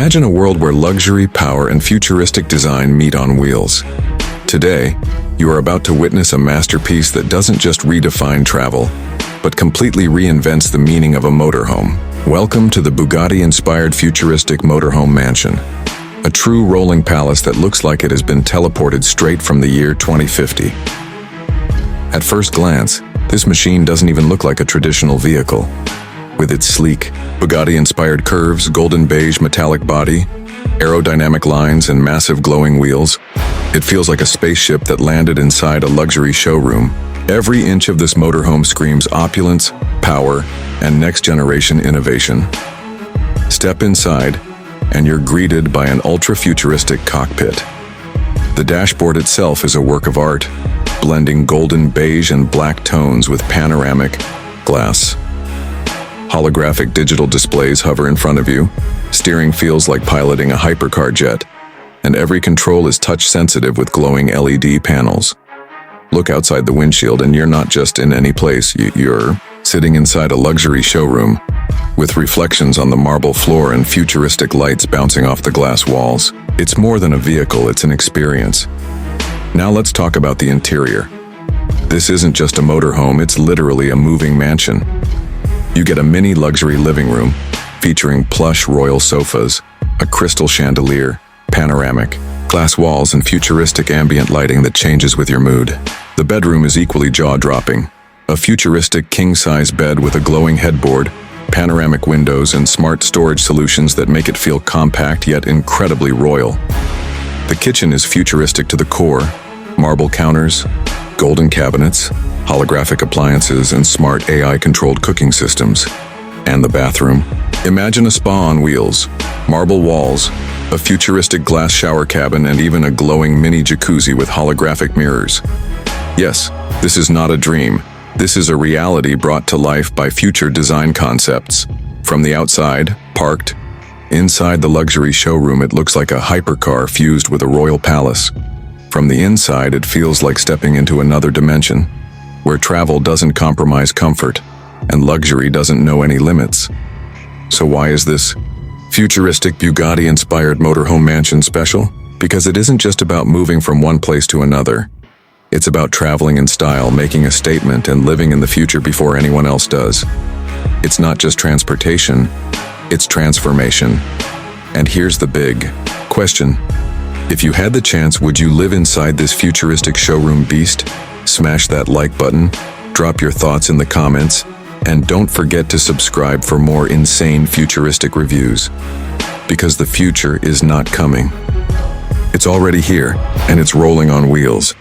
Imagine a world where luxury, power, and futuristic design meet on wheels. Today, you are about to witness a masterpiece that doesn't just redefine travel, but completely reinvents the meaning of a motorhome. Welcome to the Bugatti-inspired futuristic motorhome mansion. A true rolling palace that looks like it has been teleported straight from the year 2050. At first glance, this machine doesn't even look like a traditional vehicle. With its sleek, Bugatti-inspired curves, golden-beige metallic body, aerodynamic lines, and massive glowing wheels, it feels like a spaceship that landed inside a luxury showroom. Every inch of this motorhome screams opulence, power, and next-generation innovation. Step inside, and you're greeted by an ultra-futuristic cockpit. The dashboard itself is a work of art, blending golden beige and black tones with panoramic glass. Holographic digital displays hover in front of you. Steering feels like piloting a hypercar jet, and every control is touch-sensitive with glowing LED panels. Look outside the windshield and you're not just in any place, you're sitting inside a luxury showroom, with reflections on the marble floor and futuristic lights bouncing off the glass walls. It's more than a vehicle, it's an experience. Now let's talk about the interior. This isn't just a motorhome, it's literally a moving mansion. You get a mini luxury living room, featuring plush royal sofas, a crystal chandelier, panoramic, glass walls, and futuristic ambient lighting that changes with your mood. The bedroom is equally jaw-dropping. A futuristic king-size bed with a glowing headboard, panoramic windows, and smart storage solutions that make it feel compact yet incredibly royal. The kitchen is futuristic to the core. Marble counters, golden cabinets, holographic appliances, and smart AI-controlled cooking systems. And the bathroom. Imagine a spa on wheels, marble walls, a futuristic glass shower cabin, and even a glowing mini jacuzzi with holographic mirrors. Yes, this is not a dream. This is a reality brought to life by future design concepts. From the outside, parked, inside the luxury showroom, it looks like a hypercar fused with a royal palace. From the inside, it feels like stepping into another dimension, where travel doesn't compromise comfort, and luxury doesn't know any limits. So why is this futuristic Bugatti-inspired motorhome mansion special? Because it isn't just about moving from one place to another. It's about traveling in style, making a statement, and living in the future before anyone else does. It's not just transportation, it's transformation. And here's the big question. If you had the chance, would you live inside this futuristic showroom beast? Smash that like button, drop your thoughts in the comments, and don't forget to subscribe for more insane futuristic reviews. Because the future is not coming. It's already here, and it's rolling on wheels.